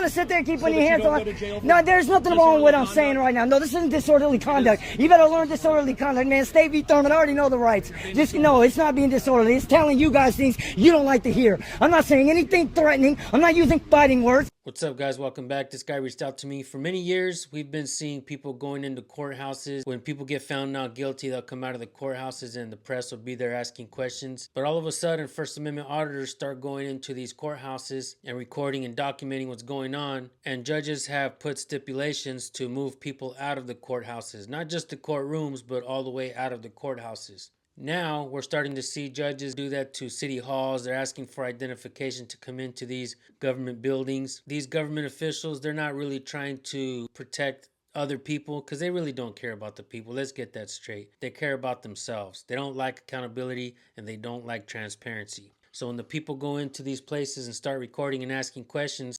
want to sit there and keep putting your hands on? No, there's nothing wrong with what I'm saying right now. No, this isn't disorderly conduct. You better learn disorderly conduct, man. State v. Thurman, I already know the rights. Just, no, it's not being disorderly. It's telling you guys things you don't like to hear. I'm not saying anything threatening. I'm not using fighting words. What's up, guys? Welcome back. This guy reached out to me. For many years, we've been seeing people going into courthouses. When people get found not guilty, they'll come out of the courthouses and the press will be there asking questions. But all of a sudden, First Amendment auditors start going into these courthouses and recording and documenting what's going on. And judges have put stipulations to move people out of the courthouses, not just the courtrooms, but all the way out of the courthouses. Now we're starting to see judges do that to city halls. They're asking for identification to come into these government buildings. These government officials, they're not really trying to protect other people because they really don't care about the people. Let's get that straight. They care about themselves. They don't like accountability and they don't like transparency. So when the people go into these places and start recording and asking questions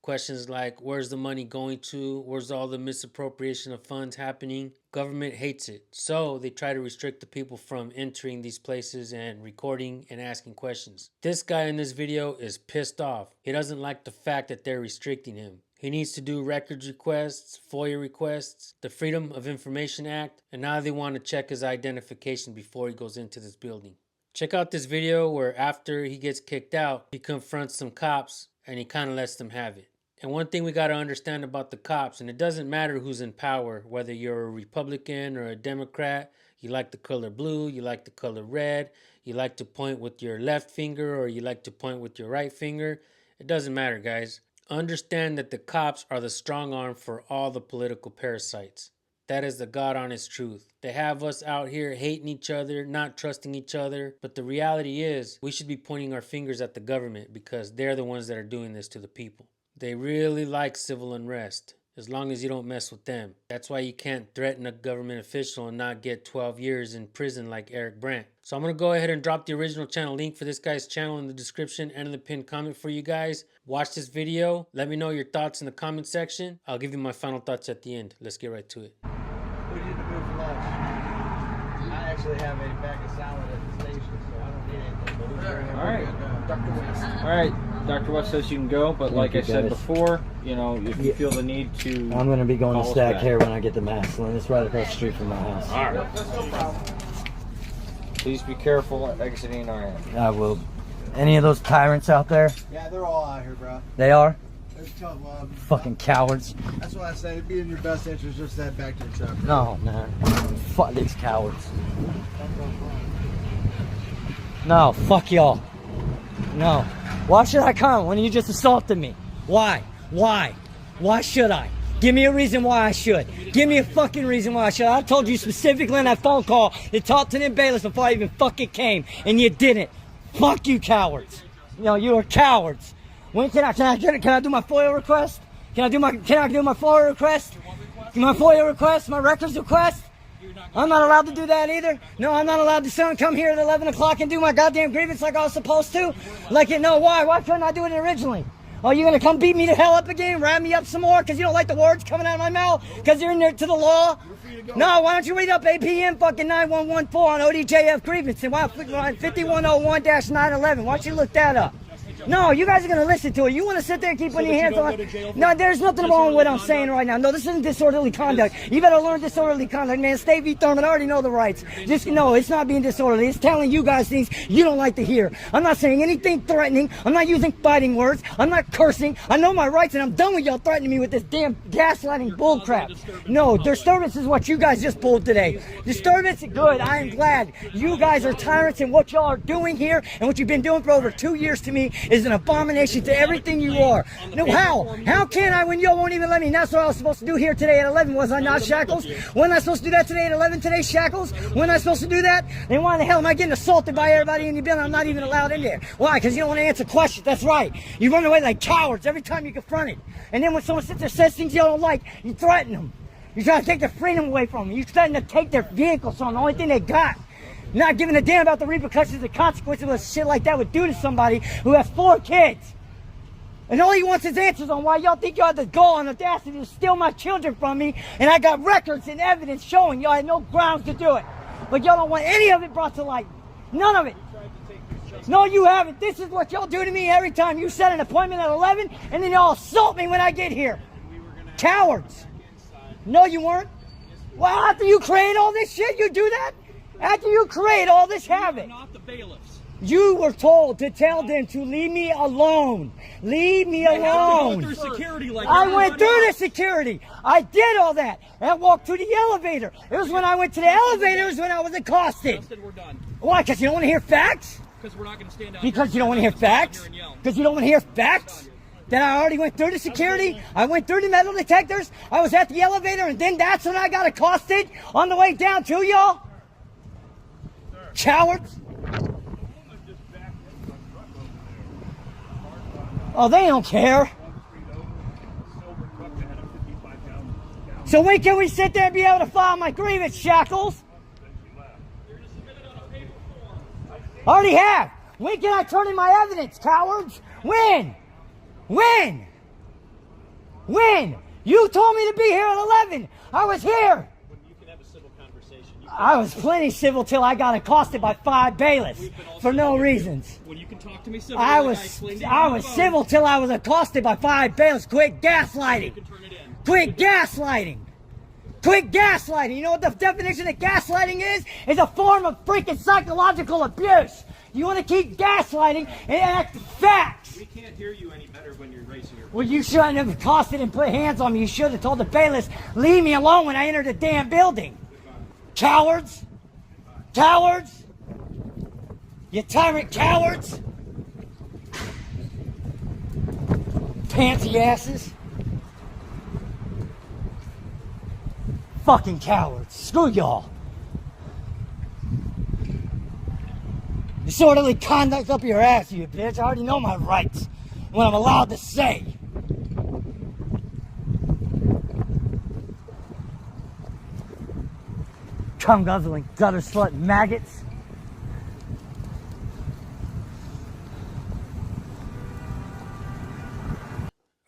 like, where's the money going to? Where's all the misappropriation of funds happening? Government hates it. So they try to restrict the people from entering these places and recording and asking questions. This guy in this video is pissed off. He doesn't like the fact that they're restricting him. He needs to do records requests, FOIA requests, the Freedom of Information Act, and now they want to check his identification before he goes into this building. Check out this video where after he gets kicked out, he confronts some cops and he kind of lets them have it. And one thing we got to understand about the cops, and it doesn't matter who's in power, whether you're a Republican or a Democrat, you like the color blue, you like the color red, you like to point with your left finger or you like to point with your right finger. It doesn't matter, guys. Understand that the cops are the strong arm for all the political parasites. That is the God honest truth. They have us out here hating each other, not trusting each other. But the reality is we should be pointing our fingers at the government because they're the ones that are doing this to the people. They really like civil unrest as long as you don't mess with them. That's why you can't threaten a government official and not get 12 years in prison like Eric Brandt. So I'm going to go ahead and drop the original channel link for this guy's channel in the description and in the pinned comment for you guys. Watch this video. Let me know your thoughts in the comment section. I'll give you my final thoughts at the end. Let's get right to it. We need to move for lunch. I actually have a bag of salad at the station, so I don't need anything. All right. Dr. West. All right. Dr. West says you can go, but like I said before, you know, if you feel the need to, I'm going to be going to Stack here when I get to Massillon. It's right across the street from my house. all right. That's no problem. Please be careful exiting our end. I will. Any of those tyrants out there? Yeah, they're all out here, bro. They are? They're tough love. Fucking cowards. That's why I say it'd be in your best interest just to head back to your truck. No, man. Fuck these cowards. No, fuck y'all. No. Why should I come when you just assaulted me? Why? Why? Why should I? Give me a reason why I should. Give me a fucking reason why I should. I told you specifically in that phone call to talk to them bailiffs before I even fucking came, and you didn't. Fuck you, cowards. You know, you are cowards. When can I do my FOIA request? Can I do my FOIA request? My FOIA request? My records request? I'm not allowed to do that either. No, I'm not allowed to come here at 11 o'clock and do my goddamn grievance like I was supposed to. Like, no, why? Why couldn't I do it originally? Oh, you gonna come beat me to hell up again? Wrap me up some more because you don't like the words coming out of my mouth? Because you're in there to the law? No, why don't you read up APM fucking 9114 on ODJF grievance and 5101-911? Why don't you look that up? No, you guys are going to listen to it. You want to sit there and keep putting your hands on? No, there's nothing wrong with what I'm saying right now. No, this isn't disorderly conduct. You better learn disorderly conduct, man. State v. Thurman, I already know the rights. Just, no, it's not being disorderly. It's telling you guys things you don't like to hear. I'm not saying anything threatening. I'm not using fighting words. I'm not cursing. I know my rights, and I'm done with y'all threatening me with this damn gaslighting bullcrap. No, disturbance is what you guys just pulled today. Disturbance, good. I am glad. You guys are tyrants, and what y'all are doing here and what you've been doing for over 2 years to me is an abomination to everything you are. No, how? How can I when y'all won't even let me? And that's what I was supposed to do here today at 11, was I not, Shackles? Wasn't I supposed to do that today at 11 today, Shackles? Wasn't I supposed to do that? Then why the hell am I getting assaulted by everybody in the building? I'm not even allowed in there. Why? Because you don't want to answer questions. That's right. You run away like cowards every time you confront it. And then when someone sits there and says things you don't like, you threaten them. You try to take their freedom away from them. You threaten to take their vehicles from them, the only thing they got. Not giving a damn about the repercussions and consequences of what shit like that would do to somebody who has 4 kids. And all he wants is answers on why y'all think y'all had the gall and audacity to steal my children from me, and I got records and evidence showing y'all had no grounds to do it. But y'all don't want any of it brought to light. None of it. No, you haven't. This is what y'all do to me every time. You set an appointment at 11, and then y'all assault me when I get here. Cowards. No, you weren't. Well, after you create all this shit, you do that? After you create all this havoc. Not the bailiffs. You were told to tell them to leave me alone. Leave me alone. I went through the security. I did all that. I walked to the elevator. It was when I went to the elevator, it was when I was accosted. Justin, we're done. Why? Because you don't want to hear facts? Because we're not going to stand out. Because you don't want to hear facts? Because you don't want to hear facts? Then I already went through the security. I went through the metal detectors. I was at the elevator, and then that's when I got accosted on the way down to y'all. Cowards. Oh, they don't care. So when can we sit there and be able to file my grievance, Shackles? Already have. When can I turn in my evidence, cowards? When? When? When? You told me to be here at 11. I was here. You can have a civil conversation. I was plenty civil till I got accosted by 5 bailiffs for no reasons. When you can talk to me civilly, I like was explained to you on the phone, civil till I was accosted by 5 bailiffs. Quit gaslighting. you can turn it in. Quit gaslighting. Quit gaslighting. You know what the definition of gaslighting is? It's a form of freaking psychological abuse. You want to keep gaslighting and act facts. We can't hear you any better when you're raising your voice. Well, you shouldn't have accosted and put hands on me. You should have told the bailiffs, leave me alone when I entered the damn building. Cowards. Cowards. You tyrant cowards. Pantsy asses. Fucking cowards. Screw y'all. Disorderly conduct up your ass, you bitch. I already know my rights. What I'm allowed to say. Cum guzzling, gutter slut maggots.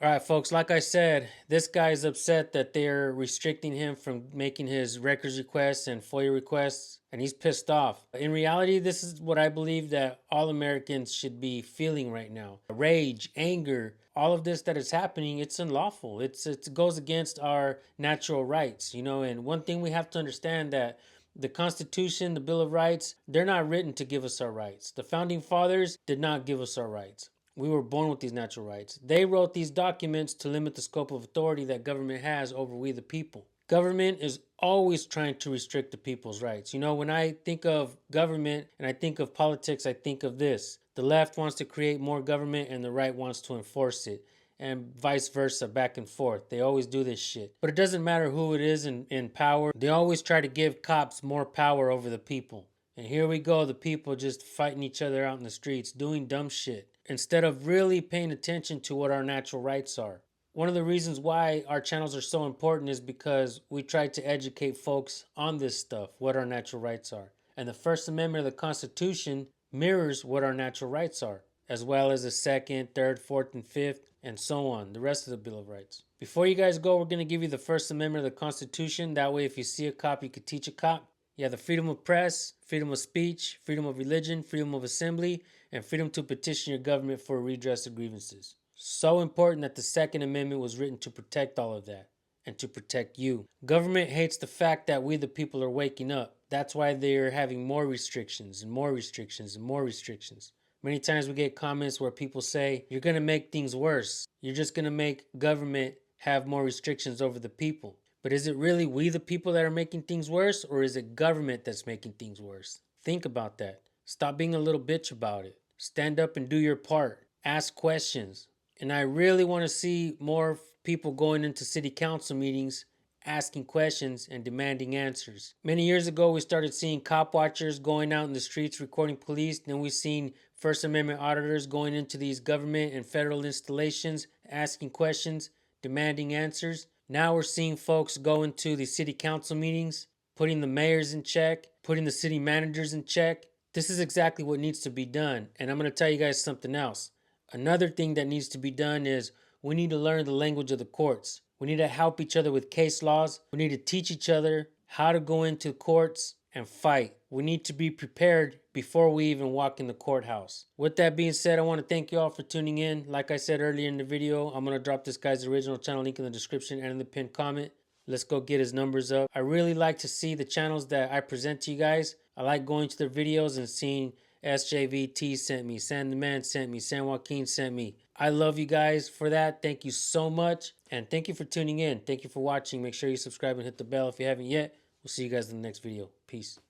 All right, folks, like I said, this guy's upset that they're restricting him from making his records requests and FOIA requests, and he's pissed off. In reality, this is what I believe that all Americans should be feeling right now. Rage, anger, all of this that is happening, it's unlawful. It goes against our natural rights, you know, and one thing we have to understand that the Constitution, the Bill of Rights, they're not written to give us our rights. The Founding Fathers did not give us our rights. We were born with these natural rights. They wrote these documents to limit the scope of authority that government has over we the people. Government is always trying to restrict the people's rights. You know, when I think of government and I think of politics, I think of this. The left wants to create more government and the right wants to enforce it. And vice versa, back and forth. They always do this shit. But it doesn't matter who it is in power. They always try to give cops more power over the people. And here we go, the people just fighting each other out in the streets, doing dumb shit, instead of really paying attention to what our natural rights are. One of the reasons why our channels are so important is because we try to educate folks on this stuff, what our natural rights are. And the First Amendment of the Constitution mirrors what our natural rights are, as well as the Second, Third, Fourth, and Fifth, and so on, the rest of the Bill of Rights. Before you guys go, we're going to give you the First Amendment of the Constitution. That way, if you see a cop, you could teach a cop. You have the freedom of press, freedom of speech, freedom of religion, freedom of assembly, and freedom to petition your government for a redress of grievances. So important that the Second Amendment was written to protect all of that and to protect you. Government hates the fact that we the people are waking up. That's why they're having more restrictions and more restrictions and more restrictions. Many times we get comments where people say, you're going to make things worse. You're just going to make government have more restrictions over the people. But is it really we the people that are making things worse, or is it government that's making things worse? Think about that. Stop being a little bitch about it. Stand up and do your part. Ask questions. And I really want to see more people going into city council meetings, asking questions and demanding answers. Many years ago, we started seeing cop watchers going out in the streets recording police. Then we've seen First Amendment auditors going into these government and federal installations, asking questions, demanding answers. Now we're seeing folks go into the city council meetings, putting the mayors in check, putting the city managers in check. This is exactly what needs to be done. And I'm going to tell you guys something else. Another thing that needs to be done is we need to learn the language of the courts. We need to help each other with case laws. We need to teach each other how to go into courts and fight We need to be prepared before we even walk in the courthouse. With that being said, I want to thank you all for tuning in. Like I said earlier in the video, I'm going to drop this guy's original channel link in the description and in the pinned comment. Let's go get his numbers up. I really like to see the channels that I present to you guys. I like going to their videos and seeing SJVT sent me, San the Man sent me, San Joaquin sent me. I love you guys for that. Thank you so much. And thank you for tuning in. Thank you for watching. Make sure you subscribe and hit the bell if you haven't yet. We'll see you guys in the next video. Peace.